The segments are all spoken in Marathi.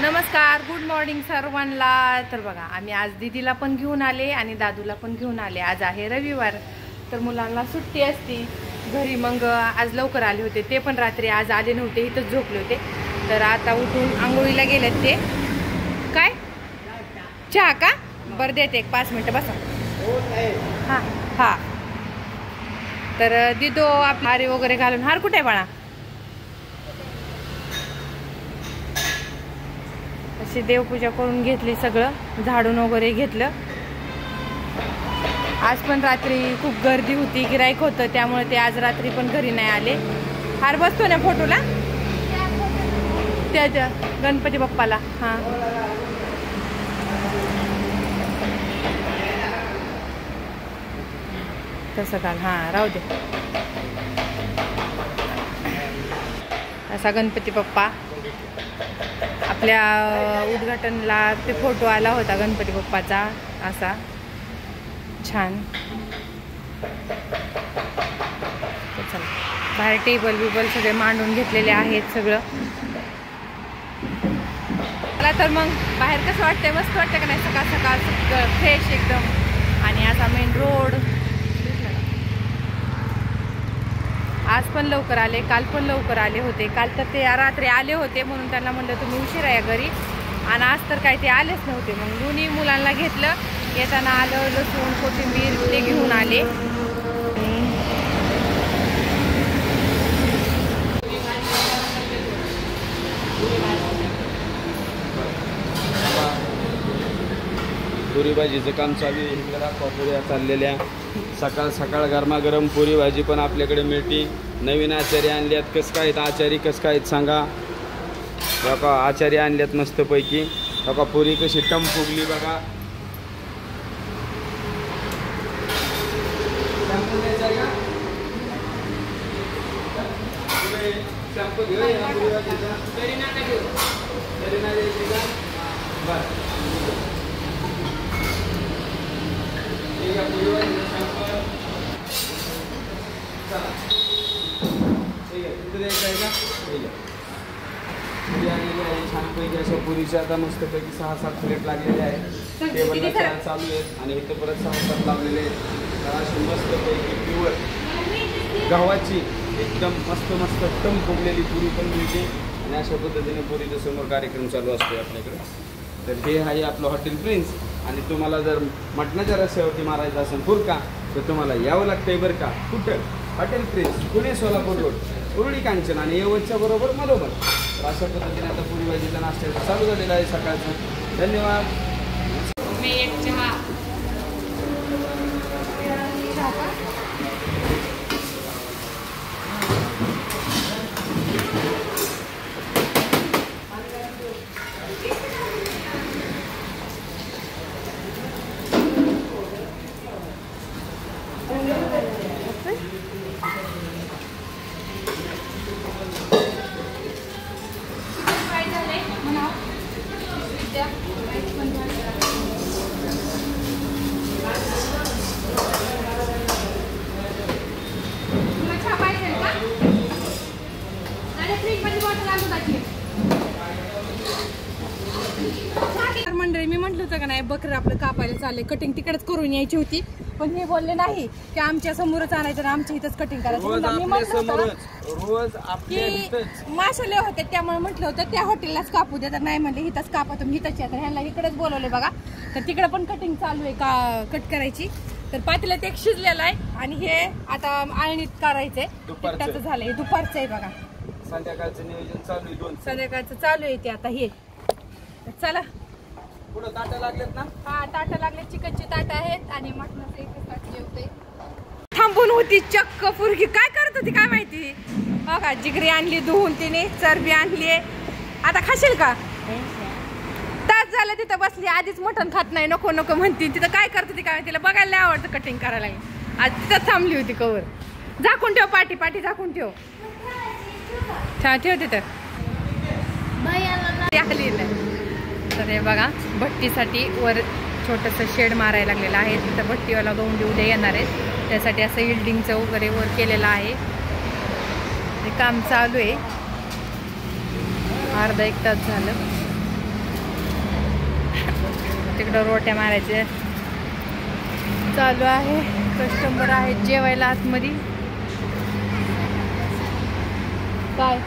नमस्कार, गुड मॉर्निंग सर्वांना। तर बघा, आम्ही आज दीदीला पण घेऊन आले आणि दादूला पण घेऊन आले। आज आहे रविवार, तर मुलांना सुट्टी असती घरी। मग आज लवकर आले होते ते पण, रात्री आज आले नव्हते, इथंच झोपले होते। तर आता उठून आंघोळीला गेलेत ते। काय चहा का? बरं देते, एक 5 मिनिटं बसा। हां हां। तर दिदो आपली हारी वगैरे घालून, हार कुठे आहे बाळा? अशी देवपूजा करून घेतली, सगळं झाडून वगैरे घेतलं। आज पण रात्री खूप गर्दी होती, गिराईक होतं, त्यामुळे ते आज रात्री पण घरी नाही आले। हार बसतो ना फोटोला त्याच्या गणपती बाप्पाला। हां तसं घाल, हां राहू दे। असा गणपती बाप्पा आपल्या उद्घाटनला ते फोटो आला होता गणपती बाप्पाचा, असा छान। चला, बाहेर टेबल बिबल सगळे मांडून घेतलेले आहेत सगळं। मला तर मग बाहेर कसं वाटतंय, मस्त वाटतं का नाही? सकाळ सकाळ सगळं फ्रेश एकदम, आणि असा मेन रोड। आज पण लवकर आले, काल पण लवकर आले होते। काल तर ते रात्री आले होते, म्हणून त्यांना म्हणलं तुम्ही उशिरा या घरी, आणि आज तर काय ते आलेच नव्हते। मग दोन्ही मुलांना घेतलं, येताना आलं लसूण कोथिंबीर ते घेऊन आले। पुरी भाजीचं काम चालू आहे। इकडे पुऱ्या चाललेल्या, सकाळ सकाळ गरमागरम पुरी भाजी पण आपल्याकडे मिळते। नवीन आचारी आणल्यात, कसं काय आचारी कसं काय सांगा बघा। आचारी आणल्यात मस्तपैकी बघा। पुरी कशी टम फुगली बघा। छानपैकी अशा पुरीच्या आता मस्तपैकी 6-7 प्लेट लागलेले आहेत। टेबलला चालू आहेत, आणि इथं परत 6-7 लावलेले आहेत। अशी मस्तपैकी प्युअर गव्हाची एकदम मस्त मस्त टम फुगलेली पुरी पण मिळते, आणि अशा पद्धतीने पुरीच्या समोर कार्यक्रम चालू असतो आपल्याकडे। तर हे आहे आपलं हॉटेल प्रिन्स, आणि तुम्हाला जर मटणाच्या रस्त्यावरती मारायचं असेल फुलका, तर तुम्हाला यावं लागतंय बरं का। कुठं? Hotel prince, Pune Solapur road, Uruli Kanchan आणि येवतच्या बरोबर मधोमध। तर अशा पद्धतीने आता पुरी भाजीचा नाश्ता चालू झालेला आहे सकाळचं। धन्यवाद। मंडळी, मी म्हटलं होतं का नाही, बकरं आपलं कापायला चालले, कटिंग तिकडेच करून यायची होती, पण हे बोलले नाही की आमच्या समोरच आणायचं आणि आमच्या इथंच कटिंग करायचं। मी म्हटलं होतं की माशाले होते, त्यामुळे म्हटलं होतं त्या हॉटेललाच कापू दे, तर नाही म्हणले इथंच कापा तुम्ही, इथंच या। तर ह्यांना इकडेच बोलवले बघा। तर तिकडे पण कटिंग चालू आहे का कट करायची। तर पातेल्यात एक शिजलेला आहे, आणि हे आता आळणीत करायचंय, त्याचं झालंय, दुपारचं आहे बघा। संध्याकाळचं नियोजन चालू आहे, 2 संध्याकाळचं चालू आहे ते आता। हे चला, पुढे ताटं लागलेत ना? हा, ताटं लागले, चिकनची ताटं आहेत, आणि मटणाचं एकच ताट जेवते। थांबून होती चक्क पुरगी, काय करत होती काय माहिती। बघा, जिगरी आणली धुवून तिने, चरबी आणली। आता खाशील का? तास झालं तिथं बसली, आधीच मटण खात नाही, नको नको म्हणती। तिथं काय करत होती काय, तिला बघायला नाही आवडतं कटिंग करायला। आज तिथं थांबली होती कवर। झाकून ठेव, पाठी पाठी झाकून ठेव, ठेव तिथं। तर हे बघा, भट्टीसाठी वर छोटंसं शेड मारायला लागलेलं आहे। तिथं भट्टीवाला गौंडी उद्या येणार आहेत, त्यासाठी असं इल्डिंगचं वगैरे वर केलेलं आहे। ते काम चालू आहे, अर्धा एक तास झालं। इकडं रोट्या मारायचे चालू आहे. कस्टमर आहेत जेवायला आतमध्ये. काय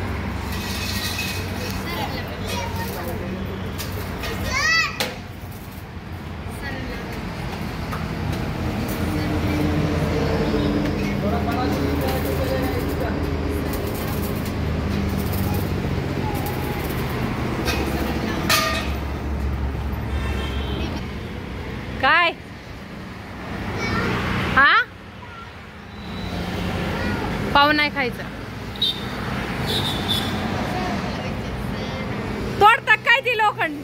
काय हा पाव नाही खायचा. तोडतात काय ती लोखंड.